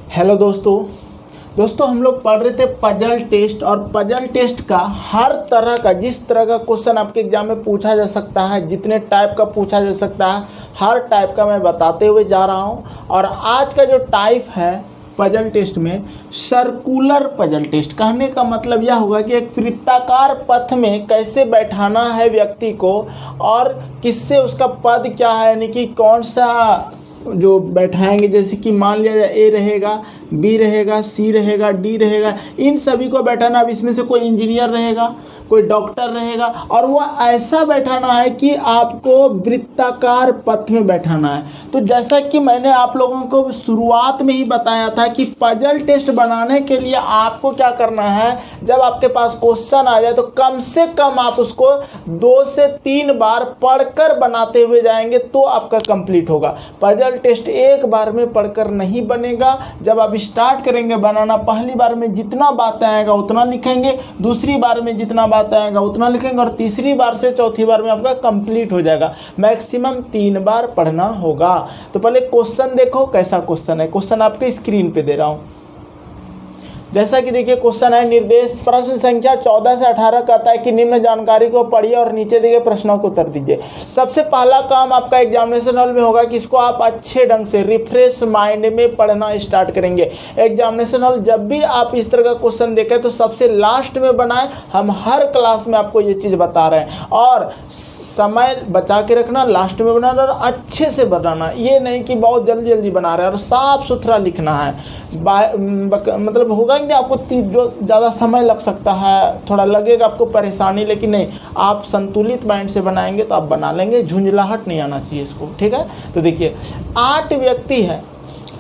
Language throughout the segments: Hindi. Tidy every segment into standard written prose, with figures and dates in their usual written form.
हेलो दोस्तों हम लोग पढ़ रहे थे पजल टेस्ट। और पजल टेस्ट का हर तरह का, जिस तरह का क्वेश्चन आपके एग्जाम में पूछा जा सकता है, जितने टाइप का पूछा जा सकता है, हर टाइप का मैं बताते हुए जा रहा हूं। और आज का जो टाइप है पजल टेस्ट में, सर्कुलर पजल टेस्ट। कहने का मतलब यह होगा कि एक वृत्ताकार पथ में कैसे बैठाना है व्यक्ति को और किससे उसका पद क्या है, यानी कि कौन सा जो बैठाएंगे। जैसे कि मान लिया जाए ए रहेगा, बी रहेगा, सी रहेगा, डी रहेगा, इन सभी को बैठाना। अब इसमें से कोई इंजीनियर रहेगा, कोई डॉक्टर रहेगा, और वह ऐसा बैठाना है कि आपको वृत्ताकार पथ में बैठाना है। तो जैसा कि मैंने आप लोगों को शुरुआत में ही बताया था कि पजल टेस्ट बनाने के लिए आपको क्या करना है, जब आपके पास क्वेश्चन आ जाए तो कम से कम आप उसको 2 से 3 बार पढ़कर बनाते हुए जाएंगे तो आपका कंप्लीट होगा। पजल टेस्ट एक बार में पढ़कर नहीं बनेगा। जब आप स्टार्ट करेंगे बनाना, पहली बार में जितना बातें आएगा उतना लिखेंगे, दूसरी बार में जितना बात आएगा उतना लिखेंगे, और तीसरी बार से चौथी बार में आपका कंप्लीट हो जाएगा। मैक्सिमम 3 बार पढ़ना होगा। तो पहले क्वेश्चन देखो कैसा क्वेश्चन है। क्वेश्चन आपके स्क्रीन पे दे रहा हूं। जैसा कि देखिए क्वेश्चन है, निर्देश प्रश्न संख्या 14 से 18 कहता है कि निम्न जानकारी को पढ़िए और नीचे दिए प्रश्नों को उत्तर दीजिए। सबसे पहला काम आपका एग्जामिनेशन हॉल में होगा कि इसको आप अच्छे ढंग से रिफ्रेश माइंड में पढ़ना स्टार्ट करेंगे। एग्जामिनेशन हॉल जब भी आप इस तरह का क्वेश्चन देखें तो सबसे लास्ट में बनाएं। हम हर क्लास में आपको ये चीज़ बता रहे हैं, और समय बचा के रखना, लास्ट में बनाना और अच्छे से बनाना। ये नहीं कि बहुत जल्दी जल्दी बना रहे हैं, और साफ सुथरा लिखना है। मतलब होगा कि आपको जो ज़्यादा समय लग सकता है, थोड़ा लगेगा आपको परेशानी, लेकिन नहीं, आप संतुलित माइंड से बनाएंगे तो आप बना लेंगे। झुंझलाहट नहीं आना चाहिए इसको, ठीक है। तो देखिए 8 व्यक्ति है,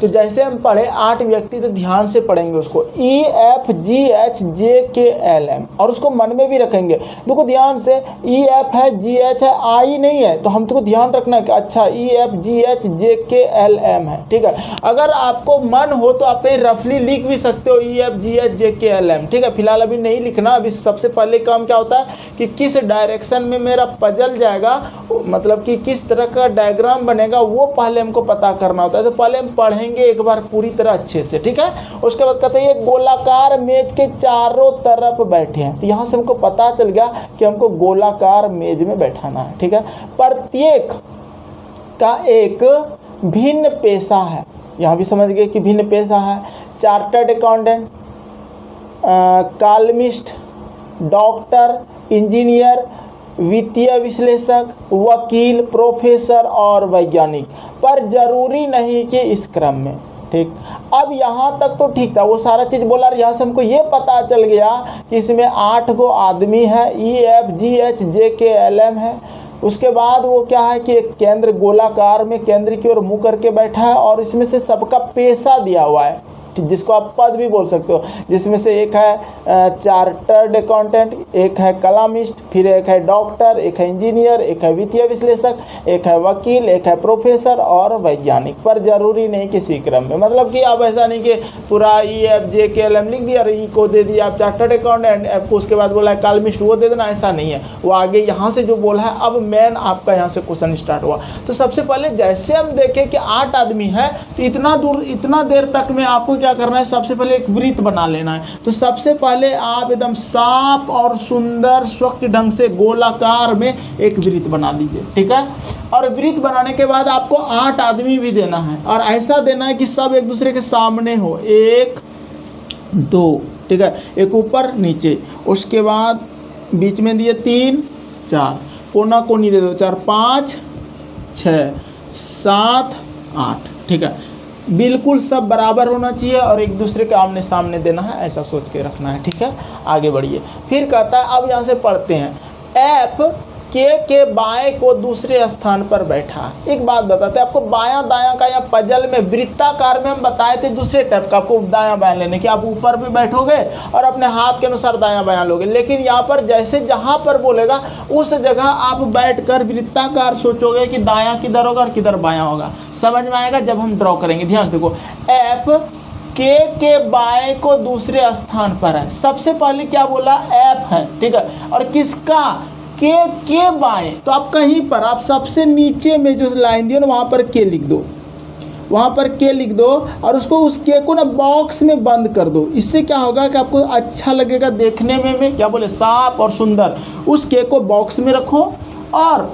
तो जैसे हम पढ़े 8 व्यक्ति, तो ध्यान से पढ़ेंगे उसको, EFGHJKLM, और उसको मन में भी रखेंगे। देखो ध्यान से, EF है, GH है, I नहीं है, तो हम तो ध्यान रखना है कि अच्छा EFGHJKLM है, ठीक है। अगर आपको मन हो तो आप रफली लिख भी सकते हो EFGHJKLM, ठीक है। फिलहाल अभी नहीं लिखना। अभी सबसे पहले काम क्या होता है कि किस डायरेक्शन में मेरा पजल जाएगा, मतलब कि किस तरह का डायग्राम बनेगा, वो पहले हमको पता करना होता है। तो पहले हम पढ़ेंगे एक बार पूरी तरह अच्छे से, ठीक है। उसके बाद कहते हैं गोलाकार मेज के चारों तरफ बैठे हैं। तो यहाँ से हमको पता चल गया कि हमको गोलाकार मेज में बैठाना है, ठीक है। प्रत्येक का एक भिन्न पेशा है। यहाँ भी समझ गए कि भिन्न पेशा है। Chartered accountant, columnist, doctor, engineer, वित्तीय विश्लेषक, वकील, प्रोफेसर और वैज्ञानिक, पर जरूरी नहीं कि इस क्रम में, ठीक। अब यहाँ तक तो ठीक था, वो सारा चीज़ बोला। और यहाँ से हमको ये पता चल गया कि इसमें 8 गो आदमी है, EFGHJKLM है। उसके बाद वो क्या है कि एक केंद्र, गोलाकार में केंद्र की ओर मुँह करके बैठा है, और इसमें से सबका पेशा दिया हुआ है, जिसको आप पद भी बोल सकते हो। जिसमें से एक है चार्टर्ड अकाउंटेंट, एक है कॉलमिस्ट, फिर एक है डॉक्टर, एक है इंजीनियर, एक है वित्तीय विश्लेषक, एक है वकील, एक है प्रोफेसर और वैज्ञानिक, पर जरूरी नहीं किसी क्रम में। मतलब कि आप ऐसा नहीं कि पूरा EFJKLM लिख दिया और ई को दे दिया आप चार्टर्ड अकाउंटेंट, एफ को उसके बाद बोला है कॉलमिस्ट, वो दे देना, ऐसा नहीं है। वो आगे यहाँ से जो बोला है, अब मेन आपका यहाँ से क्वेश्चन स्टार्ट हुआ। तो सबसे पहले जैसे हम देखें कि 8 आदमी है, तो इतना देर तक में आपको क्या करना है, सबसे पहले एक वृत्त बना लेना है। तो सबसे पहले आप एकदम साफ और सुंदर स्वच्छ ढंग से गोलाकार में एक वृत्त बना लीजिए, ठीक है। और वृत्त बनाने के बाद आपको 8 आदमी भी देना है, और ऐसा देना है कि सब एक दूसरे के सामने हो। 1 2, ठीक है, एक ऊपर नीचे। उसके बाद बीच में दिए 3 4, कोना कोनी दे दो 4 5 6 7 8, ठीक है। बिल्कुल सब बराबर होना चाहिए और एक दूसरे के आमने सामने देना है, ऐसा सोच के रखना है, ठीक है। आगे बढ़िए। फिर कहता है, अब यहाँ से पढ़ते हैं, F के बाएं को दूसरे स्थान पर बैठा। एक बात बताते हैं आपको, बायां दायां का, या पजल में वृत्ताकार में हम बताए थे दूसरे टाइप का आपको दायां बायां लेने की। आप ऊपर पे बैठोगे और अपने हाथ के अनुसार दायां बायां लोगे, लेकिन यहाँ पर जैसे जहाँ पर बोलेगा उस जगह आप बैठकर वृत्ताकार सोचोगे कि दायां किधर होगा और किधर बायां होगा। समझ में आएगा जब हम ड्रॉ करेंगे। ध्यान से देखो, F के बाएं को दूसरे स्थान पर है। सबसे पहले क्या बोला, F है, ठीक है। और किसका, के बाएं, तो आप कहीं पर, आप सबसे नीचे में जो लाइन दी है ना, वहां पर के लिख दो। वहाँ पर के लिख दो और उसको उस के को ना बॉक्स में बंद कर दो। इससे क्या होगा कि आपको अच्छा लगेगा देखने में क्या बोले, साफ और सुंदर। उस के को बॉक्स में रखो और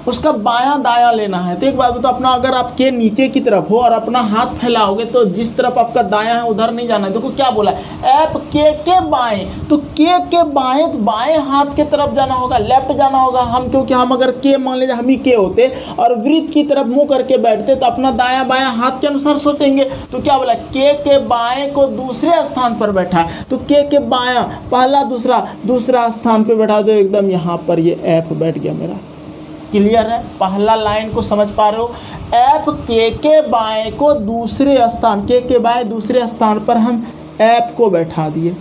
उसका बायां दायां लेना है। तो एक बात बताओ, अपना अगर आप के नीचे की तरफ हो और अपना हाथ फैलाओगे तो जिस तरफ आपका दायां है उधर नहीं जाना है। देखो क्या बोला है, ऐप के बाएं, तो के बाएं हाथ के तरफ जाना होगा, लेफ्ट जाना होगा। हम क्योंकि हम अगर के मान लीजिए हम ही के होते और वृत्त की तरफ मुंह करके बैठते तो अपना दायां बायां हाथ के अनुसार सोचेंगे। तो क्या बोला, के बाएं को दूसरे स्थान पर बैठा है, तो के बायां पहला दूसरा स्थान पर बैठा दो। एकदम यहाँ पर ये ऐप बैठ गया मेरा। क्लियर है, पहला लाइन को समझ पा रहे हो। ऐप के बाएं को दूसरे स्थान, के बाएं दूसरे स्थान पर हम ऐप को बैठा दिए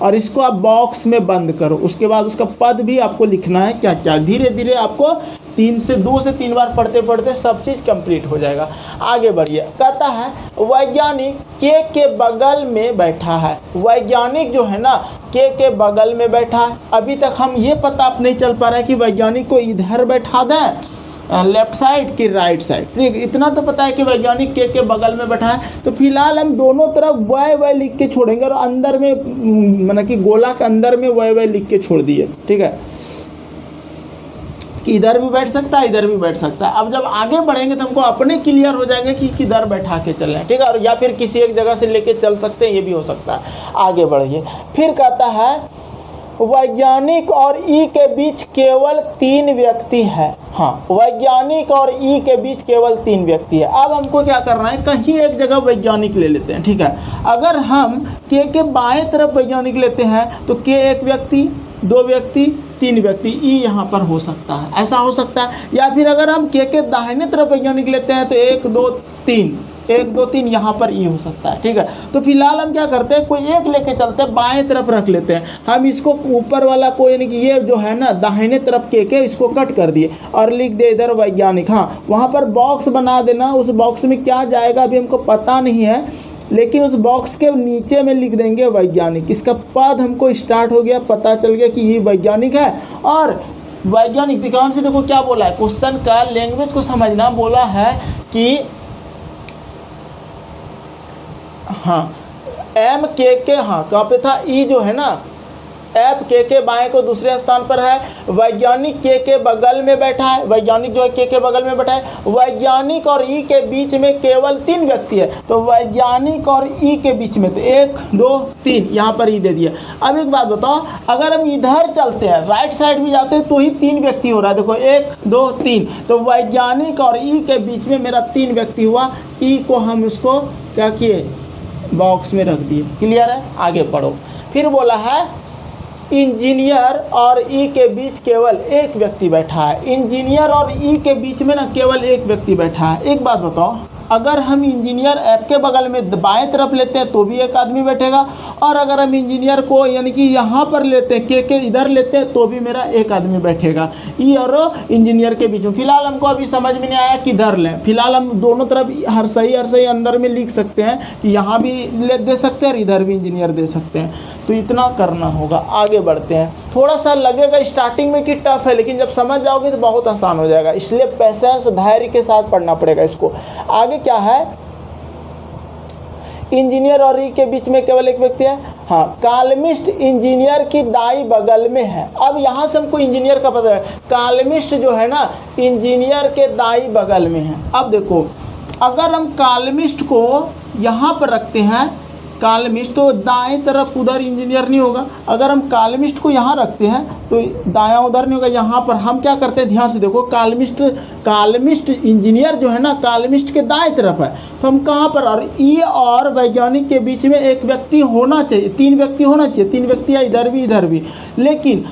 और इसको आप बॉक्स में बंद करो। उसके बाद उसका पद भी आपको लिखना है क्या क्या। धीरे धीरे आपको 2 से 3 बार पढ़ते पढ़ते सब चीज़ कंप्लीट हो जाएगा। आगे बढ़िए, कहता है वैज्ञानिक के बगल में बैठा है। वैज्ञानिक जो है ना के बगल में बैठा है। अभी तक हम ये पता आप नहीं चल पा रहा है कि वैज्ञानिक को इधर बैठा दें लेफ्ट साइड की राइट साइड। ठीक, इतना तो पता है कि वैज्ञानिक के बगल में बैठा है। तो फिलहाल हम दोनों तरफ वय लिख के छोड़ेंगे और अंदर में मतलब कि गोला के अंदर में वय लिख के छोड़ दिए। ठीक है, कि इधर भी बैठ सकता है, इधर भी बैठ सकता है। अब जब आगे बढ़ेंगे तो हमको अपने क्लियर हो जाएगा कि किधर बैठा के चल रहे हैं। ठीक है, और या फिर किसी एक जगह से लेके चल सकते हैं, ये भी हो सकता है। आगे बढ़िए, फिर कहता है वैज्ञानिक और ई के बीच केवल 3 व्यक्ति है। हाँ, वैज्ञानिक और ई के बीच केवल 3 व्यक्ति है। अब हमको क्या करना है, कहीं एक जगह वैज्ञानिक ले लेते हैं। ठीक है, अगर हम के बाएं तरफ वैज्ञानिक लेते हैं तो के 1 व्यक्ति, 2 व्यक्ति, 3 व्यक्ति, ई यहाँ पर हो सकता है, ऐसा हो सकता है। या फिर अगर हम के दाहिने तरफ वैज्ञानिक लेते हैं तो 1 2 3 यहाँ पर ई हो सकता है। ठीक है, तो फिलहाल हम क्या करते हैं, कोई एक लेके चलते हैं, बाएं तरफ रख लेते हैं। हम इसको ऊपर वाला को यानी कि ये जो है ना दाहिने तरफ के इसको कट कर दिए और लिख दे इधर वैज्ञानिक। हाँ, वहाँ पर बॉक्स बना देना। उस बॉक्स में क्या जाएगा अभी हमको पता नहीं है, लेकिन उस बॉक्स के नीचे में लिख देंगे वैज्ञानिक। इसका पद हमको स्टार्ट हो गया, पता चल गया कि ये वैज्ञानिक है। और वैज्ञानिक ध्यान से देखो क्या बोला है, क्वेश्चन का लैंग्वेज को समझना। बोला है कि हाँ एम के हाँ कहाँ पे था, ई जो है ना ऐप के बाएं को दूसरे स्थान पर है। वैज्ञानिक के बगल में बैठा है, वैज्ञानिक जो है के बगल में बैठा है। वैज्ञानिक और ई के बीच में केवल 3 व्यक्ति है, तो वैज्ञानिक और ई के बीच में तो 1 2 3 यहाँ पर ई दे दिया। अब एक बात बताओ, अगर हम इधर चलते हैं राइट साइड भी जाते हैं तो ही 3 व्यक्ति हो रहा है। देखो 1 2 3, तो वैज्ञानिक और ई के बीच में मेरा 3 व्यक्ति हुआ। ई को हम उसको क्या किए, बॉक्स में रख दिए। क्लियर है, आगे पढ़ो। फिर बोला है इंजीनियर और ई के बीच केवल 1 व्यक्ति बैठा है। इंजीनियर और ई के बीच में ना केवल 1 व्यक्ति बैठा है। एक बात बताओ, अगर हम इंजीनियर ऐप के बगल में बाएं तरफ लेते हैं तो भी 1 आदमी बैठेगा, और अगर हम इंजीनियर को यानी कि यहाँ पर लेते हैं के इधर लेते हैं तो भी मेरा 1 आदमी बैठेगा ई और इंजीनियर के बीच में। फिलहाल हमको अभी समझ में नहीं आया किधर लें। फिलहाल हम दोनों तरफ हर सही अंदर में लिख सकते हैं कि यहाँ भी दे सकते हैं और इधर भी इंजीनियर दे सकते हैं। तो इतना करना होगा। आगे बढ़ते हैं। थोड़ा सा लगेगा स्टार्टिंग में कि टफ है, लेकिन जब समझ जाओगे तो बहुत आसान हो जाएगा। इसलिए पेशेंस धैर्य के साथ पढ़ना पड़ेगा इसको। आगे क्या है, इंजीनियर और ई के बीच में केवल 1 व्यक्ति है। हाँ, कॉलमिस्ट इंजीनियर की दाई बगल में है। अब यहाँ से हमको इंजीनियर का पता है, कॉलमिस्ट जो है ना इंजीनियर के दाई बगल में है। अब देखो, अगर हम कॉलमिस्ट को यहाँ पर रखते हैं, कॉलमिस्ट तो दाएं तरफ उधर इंजीनियर नहीं होगा। अगर हम कॉलमिस्ट को यहाँ रखते हैं तो दायां उधर नहीं होगा। यहाँ पर हम क्या करते हैं, ध्यान से देखो, कॉलमिस्ट इंजीनियर जो है ना कॉलमिस्ट के दाएं तरफ है, तो हम कहाँ पर, और ई और वैज्ञानिक के बीच में 1 व्यक्ति होना चाहिए, 3 व्यक्ति होना चाहिए, 3 व्यक्ति या इधर भी। लेकिन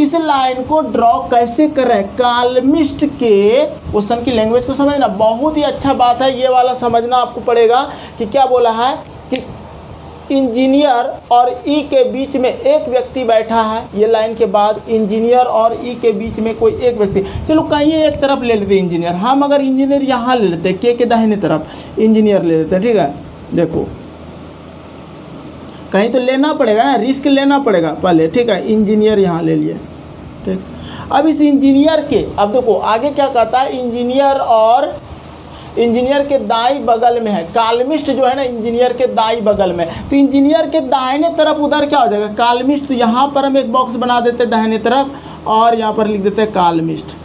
इस लाइन को ड्रॉ कैसे करें, कॉलमिस्ट के क्वेश्चन की लैंग्वेज को समझना बहुत ही अच्छा बात है। ये वाला समझना आपको पड़ेगा कि क्या बोला है कि इंजीनियर और ई के बीच में 1 व्यक्ति बैठा है। ये लाइन के बाद इंजीनियर और ई के बीच में कोई 1 व्यक्ति, चलो कहीं एक तरफ ले लेते हैं इंजीनियर। हम अगर इंजीनियर यहाँ ले लेते हैं, के दाहिने तरफ इंजीनियर ले लेते हैं। ठीक है, देखो कहीं तो लेना पड़ेगा ना, रिस्क लेना पड़ेगा पहले। ठीक है, इंजीनियर यहाँ ले लिए। ठीक, अब इस इंजीनियर के, अब देखो आगे क्या कहता है, इंजीनियर और इंजीनियर के दाई बगल में है, कालमिस्ट जो है ना इंजीनियर के दाई बगल में, तो इंजीनियर के दाहिने तरफ उधर क्या हो जाएगा कालमिस्ट। तो यहाँ पर हम एक बॉक्स बना देते हैं दाहिने तरफ और यहाँ पर लिख देते हैं कालमिस्ट,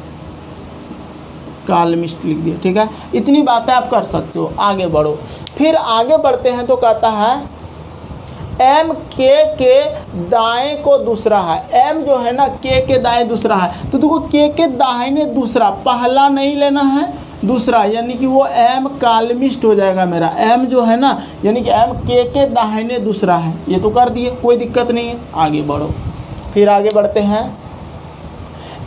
कालमिस्ट लिख दिया, ठीक है। इतनी बातें आप कर सकते हो। आगे बढ़ो, फिर आगे बढ़ते हैं तो कहता है एम के दाएं को दूसरा है, एम जो है ना के दाएं दूसरा है, तो देखो के दाहिने दूसरा, पहला नहीं लेना है दूसरा, यानी कि वो एम कालमिस्ट हो जाएगा मेरा, एम जो है ना यानी कि एम के दाहिने दूसरा है। ये तो कर दिए, कोई दिक्कत नहीं है। आगे बढ़ो, फिर आगे बढ़ते हैं।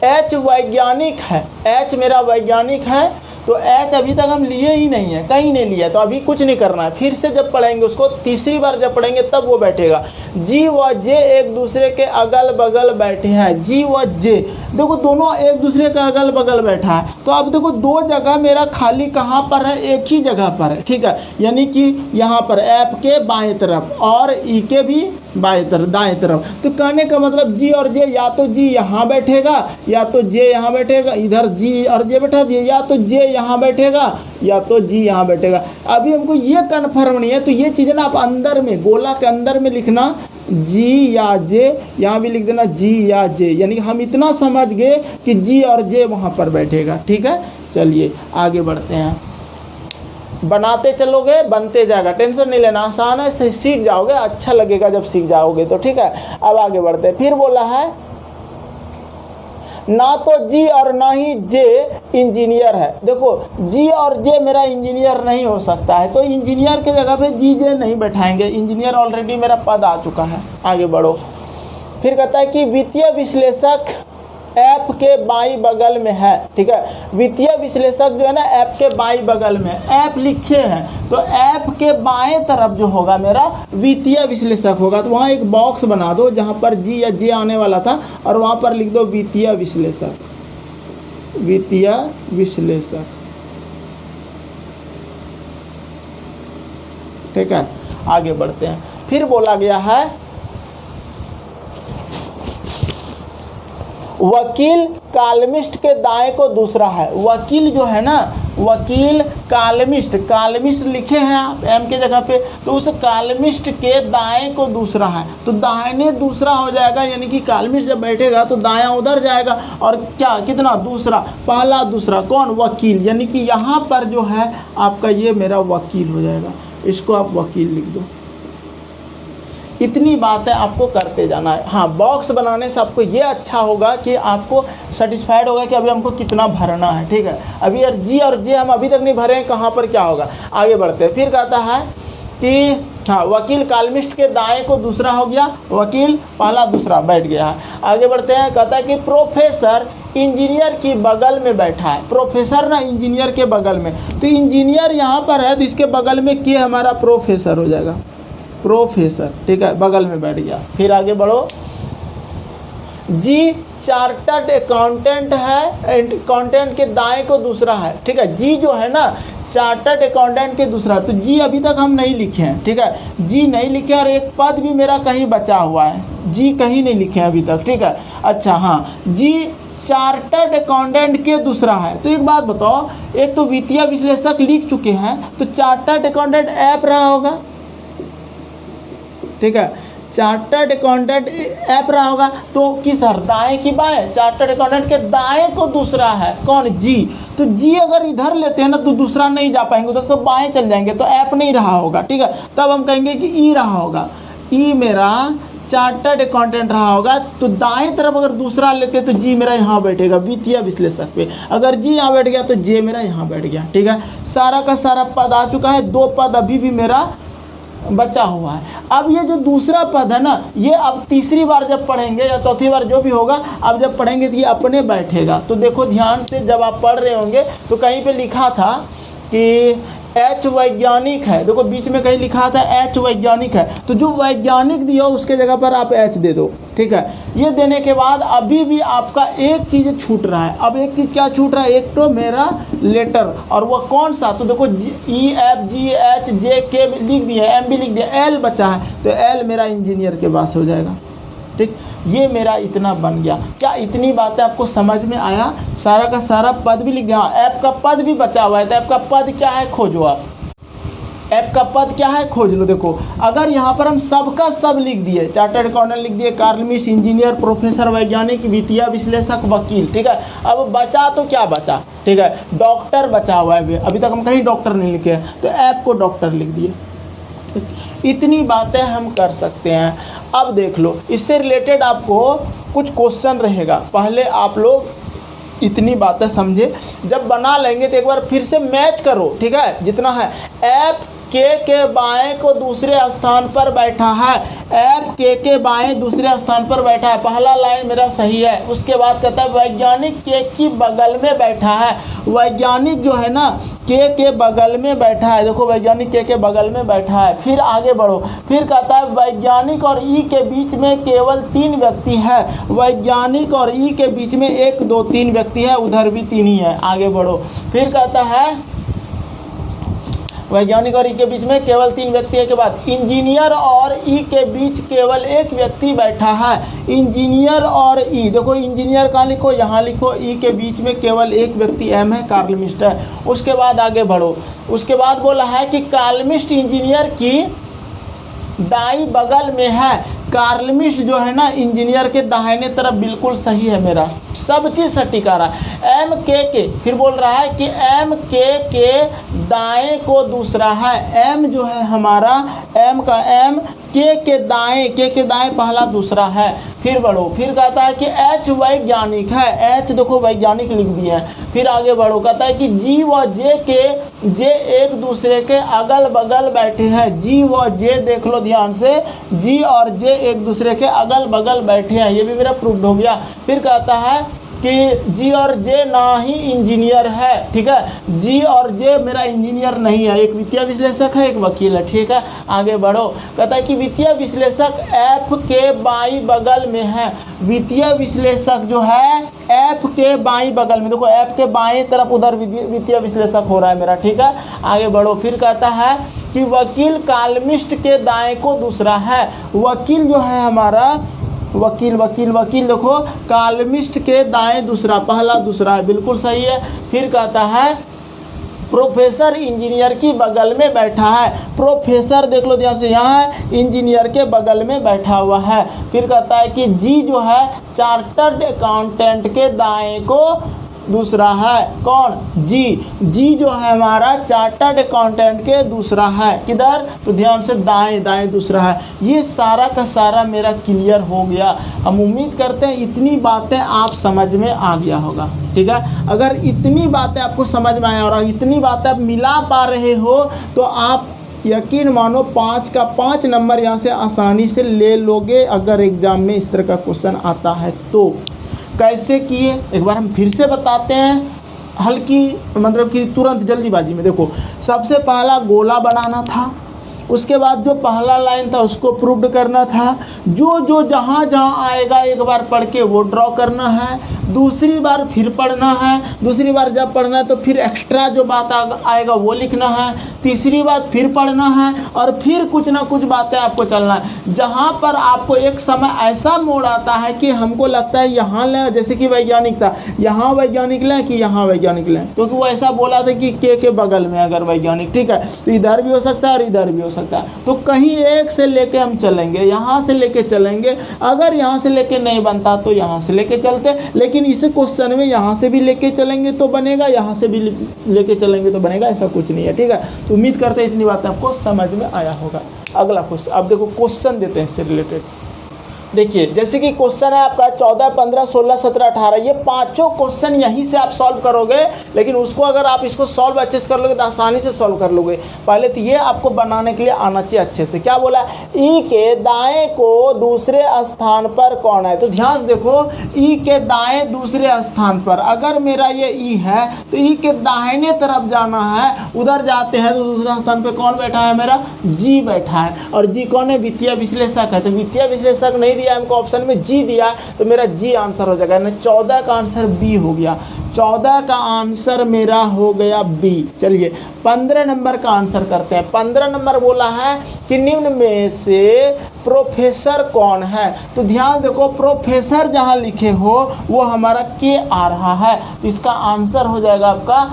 एच वैज्ञानिक है, एच मेरा वैज्ञानिक है, तो एच अभी तक हम लिए ही नहीं है, कहीं नहीं लिया, तो अभी कुछ नहीं करना है। फिर से जब पढ़ेंगे उसको, तीसरी बार जब पढ़ेंगे तब वो बैठेगा। जी व जे एक दूसरे के अगल बगल बैठे हैं, जी व जे देखो दोनों एक दूसरे के अगल बगल बैठा है। तो अब देखो दो जगह मेरा खाली कहाँ पर है, एक ही जगह पर है, ठीक है। यानी कि यहाँ पर एफ के बाएं तरफ और ई के भी बाएं तरफ, दाएं तरफ। तो कहने का मतलब जी और जे, या तो जी यहाँ बैठेगा या तो जे यहाँ बैठेगा, इधर जी और जे बैठा दिए, या तो जे यहाँ बैठेगा या तो जी यहाँ बैठेगा। अभी हमको ये कन्फर्म नहीं है, तो ये चीज़ें ना आप अंदर में गोला के अंदर में लिखना, जी या जे, यहाँ भी लिख देना जी या जे, यानी कि हम इतना समझ गए कि जी और जे वहाँ पर बैठेगा, ठीक है। चलिए आगे बढ़ते हैं। बनाते चलोगे बनते जाएगा, टेंशन नहीं लेना, आसान है, सीख जाओगे, अच्छा लगेगा जब सीख जाओगे तो, ठीक है। अब आगे बढ़ते हैं। फिर बोला है ना तो जी और ना ही जे इंजीनियर है। देखो जी और जे मेरा इंजीनियर नहीं हो सकता है, तो इंजीनियर के जगह पे जी जे नहीं बैठाएंगे, इंजीनियर ऑलरेडी मेरा पद आ चुका है। आगे बढ़ो, फिर कहता है कि वित्तीय विश्लेषक ऐप के बाई बगल में है, ठीक है। वित्तीय विश्लेषक जो है ना ऐप के बाई बगल में, ऐप लिखे हैं तो ऐप के बाएं तरफ जो होगा मेरा वित्तीय विश्लेषक होगा। तो वहाँ एक बॉक्स बना दो जहाँ पर जी या जे आने वाला था और वहाँ पर लिख दो वित्तीय विश्लेषक, वित्तीय विश्लेषक, ठीक है। आगे बढ़ते हैं। फिर बोला गया है वकील कालमिस्ट के दाएं को दूसरा है। वकील जो है ना, वकील कालमिस्ट, कालमिस्ट लिखे हैं आप एम के जगह पे, तो उस कालमिस्ट के दाएं को दूसरा है, तो दाहिने दूसरा हो जाएगा, यानी कि कालमिस्ट जब बैठेगा तो दायां उधर जाएगा और क्या कितना दूसरा, पहला दूसरा, कौन वकील, यानी कि यहाँ पर जो है आपका ये मेरा वकील हो जाएगा, इसको आप वकील लिख दो। इतनी बातें आपको करते जाना है। हाँ, बॉक्स बनाने से आपको ये अच्छा होगा कि आपको सेटिस्फाइड होगा कि अभी हमको कितना भरना है, ठीक है। अभी यार जी और जे हम अभी तक नहीं भरे हैं, कहाँ पर क्या होगा। आगे बढ़ते हैं। फिर कहता है कि हाँ वकील कालमिस्ट के दाएं को दूसरा हो गया, वकील पहला दूसरा बैठ गया है। आगे बढ़ते हैं। कहता है कि प्रोफेसर इंजीनियर की बगल में बैठा है। प्रोफेसर ना इंजीनियर के बगल में, तो इंजीनियर यहाँ पर है तो इसके बगल में के हमारा प्रोफेसर हो जाएगा, प्रोफेसर, ठीक है, बगल में बैठ गया। फिर आगे बढ़ो। जी चार्टर्ड अकाउंटेंट है, अकाउंटेंट के दाएं को दूसरा है, ठीक है। जी जो है ना चार्टर्ड अकाउंटेंट के दूसरा, तो जी अभी तक हम नहीं लिखे हैं, ठीक है। जी नहीं लिखे और एक पद भी मेरा कहीं बचा हुआ है, जी कहीं नहीं लिखे हैं अभी तक, ठीक है। अच्छा हाँ, जी चार्टर्ड अकाउंटेंट के दूसरा है। तो एक बात बताओ, एक तो वित्तीय विश्लेषक लिख चुके हैं, तो चार्टर्ड अकाउंटेंट ऐप रहा होगा, ठीक है। चार्टर्ड अकाउंटेंट ऐप रहा होगा, तो किस तरह, दाएं की बाएं, चार्टर्ड अकाउंटेंट के दाएं को दूसरा है कौन, जी। तो जी अगर इधर लेते हैं ना तो दूसरा नहीं जा पाएंगे उधर, तो बाएं चल जाएंगे, तो ऐप नहीं रहा होगा, ठीक है। तब हम कहेंगे कि ई रहा होगा, ई मेरा चार्टर्ड अकाउंटेंट रहा होगा। तो दाएं तरफ अगर दूसरा लेते तो जी मेरा यहाँ बैठेगा वित्तीय विश्लेषक पे, अगर जी यहाँ बैठ गया तो जे मेरा यहाँ बैठ गया, ठीक है। सारा का सारा पद आ चुका है, दो पद अभी भी मेरा बचा हुआ है। अब ये जो दूसरा पद है ना, ये अब तीसरी बार जब पढ़ेंगे या चौथी बार जो भी होगा, अब जब पढ़ेंगे तो ये अपने बैठेगा। तो देखो ध्यान से, जब आप पढ़ रहे होंगे तो कहीं पे लिखा था कि एच वैज्ञानिक है, देखो बीच में कहीं लिखा था एच वैज्ञानिक है, तो जो वैज्ञानिक दिया उसके जगह पर आप एच दे दो, ठीक है। ये देने के बाद अभी भी आपका एक चीज़ छूट रहा है। अब एक चीज़ क्या छूट रहा है, एक तो मेरा लेटर, और वो कौन सा, तो देखो E F G H J के लिख दिया, एम भी लिख दिया, एल बचा है, तो एल मेरा इंजीनियर के पास हो जाएगा, ठीक, ये मेरा इतना बन गया। क्या इतनी बातें आपको समझ में आया? सारा का सारा पद भी लिख दिया। ऐप का पद भी बचा हुआ है, तो ऐप का पद क्या है खोजो आप। ऐप का पद क्या है खोज लो। देखो अगर यहाँ पर हम सबका सब लिख दिए, चार्टर्ड अकाउंटेंट लिख दिए, कार्मिस्ट, इंजीनियर, प्रोफेसर, वैज्ञानिक, वित्तीय विश्लेषक, वकील, ठीक है। अब बचा तो क्या बचा, ठीक है, डॉक्टर बचा हुआ है, अभी तक हम कहीं डॉक्टर नहीं लिखे हैं, तो ऐप को डॉक्टर लिख दिए। इतनी बातें हम कर सकते हैं। अब देख लो इससे रिलेटेड आपको कुछ क्वेश्चन रहेगा, पहले आप लोग इतनी बातें समझे, जब बना लेंगे तो एक बार फिर से मैच करो, ठीक है, जितना है। ऐप के बाएं को दूसरे स्थान पर बैठा है, ऐप के बाएं दूसरे स्थान पर बैठा है, पहला लाइन मेरा सही है। उसके बाद कहता है वैज्ञानिक के की बगल में बैठा है, वैज्ञानिक जो है ना के बगल में बैठा है, देखो वैज्ञानिक के बगल में बैठा है। फिर आगे बढ़ो, फिर कहता है वैज्ञानिक और ई के बीच में केवल 3 व्यक्ति है, वैज्ञानिक और ई के बीच में 1 2 3 व्यक्ति है, उधर भी 3 ही है। आगे बढ़ो, फिर कहता है वैज्ञानिक और ई के बीच में केवल 3 व्यक्ति है के बाद इंजीनियर और ई के बीच केवल 1 व्यक्ति बैठा है, इंजीनियर और ई, देखो इंजीनियर कहाँ लिखो, यहाँ लिखो, ई के बीच में केवल 1 व्यक्ति एम है, कार्मिस्ट है। उसके बाद आगे बढ़ो, उसके बाद बोला है कि कार्मिस्ट इंजीनियर की दाई बगल में है, कार्मिस्ट जो है ना इंजीनियर के दाहिने तरफ, बिल्कुल सही है मेरा, सब चीज़ सटीक आ रहा है। एम के फिर बोल रहा है कि एम के दाएं को दूसरा है, एम जो है हमारा एम का एम के दाएं पहला दूसरा है। फिर बढ़ो, फिर कहता है कि एच वैज्ञानिक है, एच देखो वैज्ञानिक लिख दिए हैं। फिर आगे बढ़ो, कहता है कि जी व जे एक दूसरे के अगल बगल बैठे हैं, जी व जे देख लो ध्यान से, जी और जे एक दूसरे के अगल बगल बैठे हैं, ये भी मेरा प्रूफ हो गया। फिर कहता है कि जी और जे ना ही इंजीनियर है, ठीक है, जी और जे मेरा इंजीनियर नहीं है, एक वित्तीय विश्लेषक है, एक वकील है, ठीक है। आगे बढ़ो, कहता है कि वित्तीय विश्लेषक ऐप के बाई बगल में है, वित्तीय विश्लेषक जो है ऐप के बाई बगल में, देखो ऐप के बाएं तरफ उधर वित्तीय विश्लेषक हो रहा है मेरा, ठीक है। आगे बढ़ो, फिर कहता है कि वकील कॉलमिस्ट के दाएं को दूसरा है, वकील जो है हमारा वकील देखो कॉलमिस्ट के दाएं दूसरा, पहला दूसरा है, बिल्कुल सही है। फिर कहता है प्रोफेसर इंजीनियर की बगल में बैठा है, प्रोफेसर देख लो ध्यान से, यहाँ है इंजीनियर के बगल में बैठा हुआ है। फिर कहता है कि जी जो है चार्टर्ड अकाउंटेंट के दाएं को दूसरा है, कौन, जी जो है हमारा चार्टर्ड अकाउंटेंट के दूसरा है, किधर, तो ध्यान से दाएं दूसरा है। ये सारा का सारा मेरा क्लियर हो गया। हम उम्मीद करते हैं इतनी बातें आप समझ में आ गया होगा, ठीक है। अगर इतनी बातें आपको समझ में आया और इतनी बातें आप मिला पा रहे हो तो आप यकीन मानो 5 का 5 नंबर यहाँ से आसानी से ले लोगे, अगर एग्जाम में इस तरह का क्वेश्चन आता है तो। कैसे किए एक बार हम फिर से बताते हैं, हल्की मतलब कि तुरंत जल्दीबाजी में। देखो सबसे पहला गोला बनाना था, उसके बाद जो पहला लाइन था उसको प्रूव्ड करना था, जो जहाँ आएगा एक बार पढ़ के वो ड्रॉ करना है, दूसरी बार फिर पढ़ना है, दूसरी बार जब पढ़ना है तो फिर एक्स्ट्रा जो बात आएगा वो लिखना है, तीसरी बार फिर पढ़ना है और फिर कुछ ना कुछ बातें आपको चलना है। जहाँ पर आपको एक समय ऐसा मोड़ आता है कि हमको लगता है यहाँ लें, जैसे कि वैज्ञानिक था, यहाँ वैज्ञानिक लें कि यहाँ वैज्ञानिक लें, क्योंकि वो ऐसा बोला था कि के बगल में अगर वैज्ञानिक, ठीक है, तो इधर भी हो सकता है और इधर भी हो सकता है। तो कहीं एक से लेके हम चलेंगे, यहाँ से लेके चलेंगे, अगर यहाँ से लेके नहीं बनता तो यहाँ से लेके चलते, लेकिन इस क्वेश्चन में यहाँ से भी लेके चलेंगे तो बनेगा, यहाँ से भी लेके चलेंगे तो बनेगा, ऐसा कुछ नहीं है, ठीक है। तो उम्मीद करते हैं इतनी बातें आपको समझ में आया होगा। अगला क्वेश्चन, अब देखो क्वेश्चन देते हैं इससे रिलेटेड। देखिए जैसे कि क्वेश्चन है आपका 14, 15, 16, 17, 18, ये पांचों क्वेश्चन यहीं से आप सॉल्व करोगे, लेकिन उसको अगर आप इसको सॉल्व अच्छे से कर लोगे तो आसानी से सॉल्व कर लोगे। पहले तो ये आपको बनाने के लिए आना चाहिए अच्छे से। क्या बोला, ई के दाएं को दूसरे स्थान पर कौन है, तो ध्यान से देखो, ई के दाएं दूसरे स्थान पर, अगर मेरा ये ई है तो ई के दाहिने तरफ जाना है, उधर जाते हैं तो दूसरे स्थान पर कौन बैठा है, मेरा जी बैठा है, और जी कौन है, वित्तीय विश्लेषक है। तो वित्तीय विश्लेषक नहीं दिया है हमको ऑप्शन में, जी दिया है, तो मेरा जी आंसर हो जाएगा, यानी 14 का आंसर बी हो गया। 14 का आंसर मेरा हो गया बी। चलिए 15 नंबर का आंसर करते हैं। 15 नंबर बोला है कि निम्न में से प्रोफेसर कौन है। तो ध्यान देखो, प्रोफेसर जहाँ लिखे हो वो हमारा के आ रहा है, तो इसका आंसर हो जाएगा आपका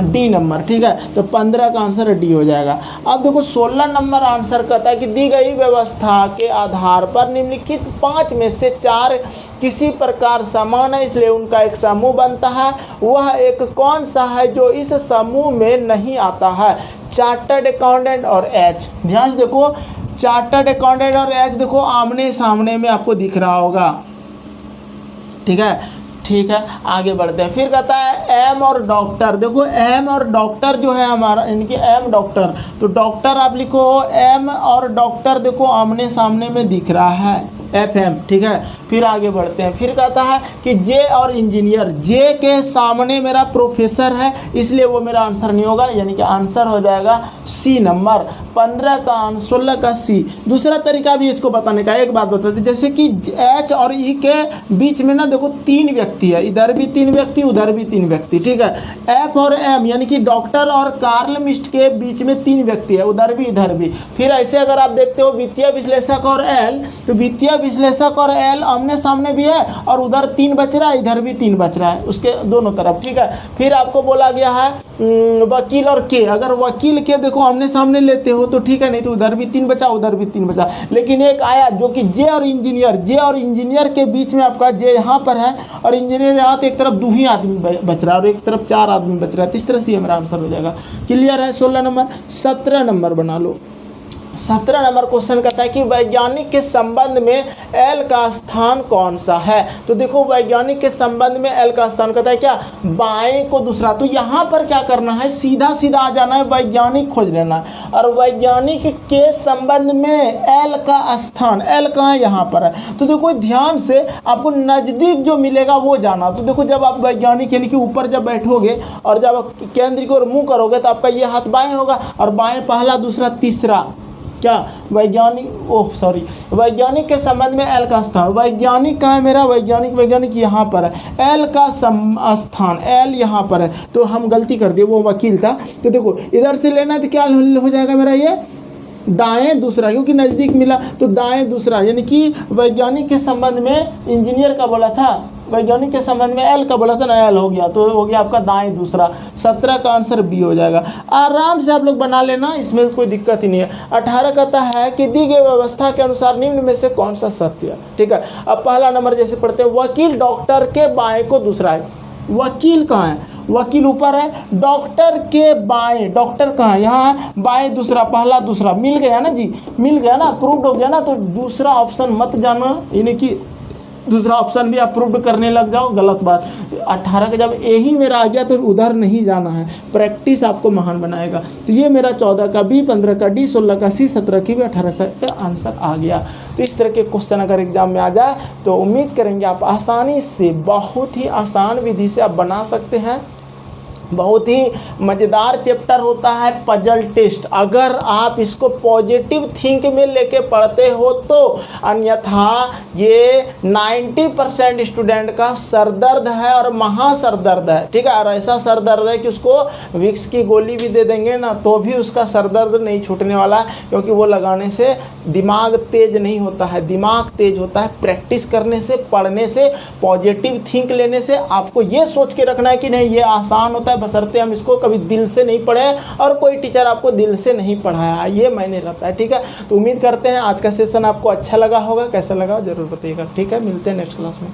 डी नंबर। ठीक है, तो 15 का आंसर डी हो जाएगा। अब देखो 16 नंबर आंसर करता है कि दी गई व्यवस्था के आधार पर निम्नलिखित 5 में से 4 किसी प्रकार समान है, इसलिए उनका एक समूह बनता है। वह एक कौन सा है जो इस समूह में नहीं आता है। चार्टर्ड अकाउंटेंट और एच। ध्यान से देखो, चार्टर्ड अकाउंटेंट और एच देखो आमने सामने में आपको दिख रहा होगा। ठीक है, ठीक है, आगे बढ़ते हैं। फिर कहता है एम और डॉक्टर। देखो एम और डॉक्टर जो है हमारा, इनके एम डॉक्टर, तो डॉक्टर आप लिखो, एम और डॉक्टर देखो आमने सामने में दिख रहा है, एफ एम। ठीक है, फिर आगे बढ़ते हैं। फिर कहता है कि जे और इंजीनियर। जे के सामने मेरा प्रोफेसर है, इसलिए वो मेरा आंसर नहीं होगा, यानी कि आंसर हो जाएगा सी नंबर। 15 का 16 का सी। दूसरा तरीका भी इसको बताने का, एक बात बताते, जैसे कि एच और ई के बीच में ना देखो 3 व्यक्ति है, इधर भी 3 व्यक्ति, उधर भी 3 व्यक्ति। ठीक है, एफ और एम यानी कि डॉक्टर और कार्लमिस्ट के बीच में 3 व्यक्ति है, उधर भी इधर भी। फिर ऐसे अगर आप देखते हो वित्तीय विश्लेषक और एल, तो वित्तीय विश्लेषक और एल आमने सामने भी है, और उधर 3 बच रहा है, इधर भी 3 बच रहा है, उसके दोनों तरफ। ठीक है, फिर आपको बोला गया है वकील और के। अगर वकील के देखो आमने सामने लेते हो तो ठीक है, नहीं तो उधर भी 3 बचा, उधर भी 3 बचा। लेकिन एक आया जो कि जे और इंजीनियर। जे और इंजीनियर के बीच में आपका जे यहाँ पर है और इंजीनियर यहाँ, तो एक तरफ 2 ही आदमी बच रहा है और एक तरफ 4 आदमी बच रहा है। इस तरह से ये मेरा आंसर हो जाएगा। क्लियर है? 16 नंबर। 17 नंबर बना लो। 17 नंबर क्वेश्चन कहता है कि वैज्ञानिक के संबंध में एल का स्थान कौन सा है। तो देखो वैज्ञानिक के संबंध में एल का स्थान कहता है क्या, बाएं को दूसरा। तो यहाँ पर क्या करना है, सीधा सीधा आ जाना है, वैज्ञानिक खोज लेना है। और वैज्ञानिक के संबंध में एल का स्थान, एल कहाँ है, यहाँ पर है। तो देखो ध्यान से आपको नज़दीक जो मिलेगा वो जाना। तो देखो जब आप वैज्ञानिक यानी कि ऊपर जब बैठोगे और जब आप केंद्र की ओर मुँह करोगे तो आपका ये हाथ बाएँ होगा, और बाएँ पहला, दूसरा, तीसरा क्या, वैज्ञानिक, ओह सॉरी, वैज्ञानिक के संबंध में एल का स्थान। वैज्ञानिक कहाँ है मेरा, वैज्ञानिक यहाँ पर है, एल का स्थान, एल यहाँ पर है। तो हम गलती कर दिए, वो वकील था। तो देखो इधर से लेना है तो क्या हो जाएगा मेरा, ये दाएं दूसरा, क्योंकि नज़दीक मिला तो दाएं दूसरा, यानी कि वैज्ञानिक के संबंध में इंजीनियर का बोला था, वैज्ञानिक के संबंध में एल का बोला था ना, एल हो गया, तो हो गया आपका दाएं दूसरा। 17 का आंसर बी हो जाएगा। आराम से आप लोग बना लेना, इसमें कोई दिक्कत ही नहीं है। 18 कहता है कि दी गई व्यवस्था के अनुसार निम्न में से कौन सा सत्य है। ठीक है, अब पहला नंबर जैसे पढ़ते हैं, वकील डॉक्टर के बाएं को दूसरा है। वकील कहाँ है, वकील ऊपर है, डॉक्टर के बाएं, डॉक्टर कहाँ है, यहाँ है, बाएं दूसरा, पहला दूसरा, मिल गया ना जी, मिल गया ना, प्रूव्ड हो गया ना। तो दूसरा ऑप्शन मत जाना, यानी कि दूसरा ऑप्शन भी आप प्रूव करने लग जाओ, गलत बात। 18 का जब यही मेरा आ गया तो उधर नहीं जाना है, प्रैक्टिस आपको महान बनाएगा। तो ये मेरा 14 का बी, 15 का डी, 16 का सी, 17 की भी, 18 का आंसर आ गया। तो इस तरह के क्वेश्चन अगर एग्जाम में आ जाए तो उम्मीद करेंगे आप आसानी से, बहुत ही आसान विधि से आप बना सकते हैं। बहुत ही मज़ेदार चैप्टर होता है पजल टेस्ट, अगर आप इसको पॉजिटिव थिंक में लेके पढ़ते हो तो। अन्यथा ये 90% स्टूडेंट का सरदर्द है और महा सरदर्द है। ठीक है, और ऐसा सरदर्द है कि उसको विक्स की गोली भी दे देंगे ना तो भी उसका सरदर्द नहीं छूटने वाला, क्योंकि वो लगाने से दिमाग तेज नहीं होता है, दिमाग तेज होता है प्रैक्टिस करने से, पढ़ने से, पॉजिटिव थिंक लेने से। आपको ये सोच के रखना है कि नहीं ये आसान होता है, बशर्ते हम इसको कभी दिल से नहीं पढ़े और कोई टीचर आपको दिल से नहीं पढ़ाया, ये मायने रहता है। ठीक है, तो उम्मीद करते हैं आज का सेशन आपको अच्छा लगा होगा। कैसा लगा जरूर बताइएगा। ठीक है, मिलते हैं नेक्स्ट क्लास में।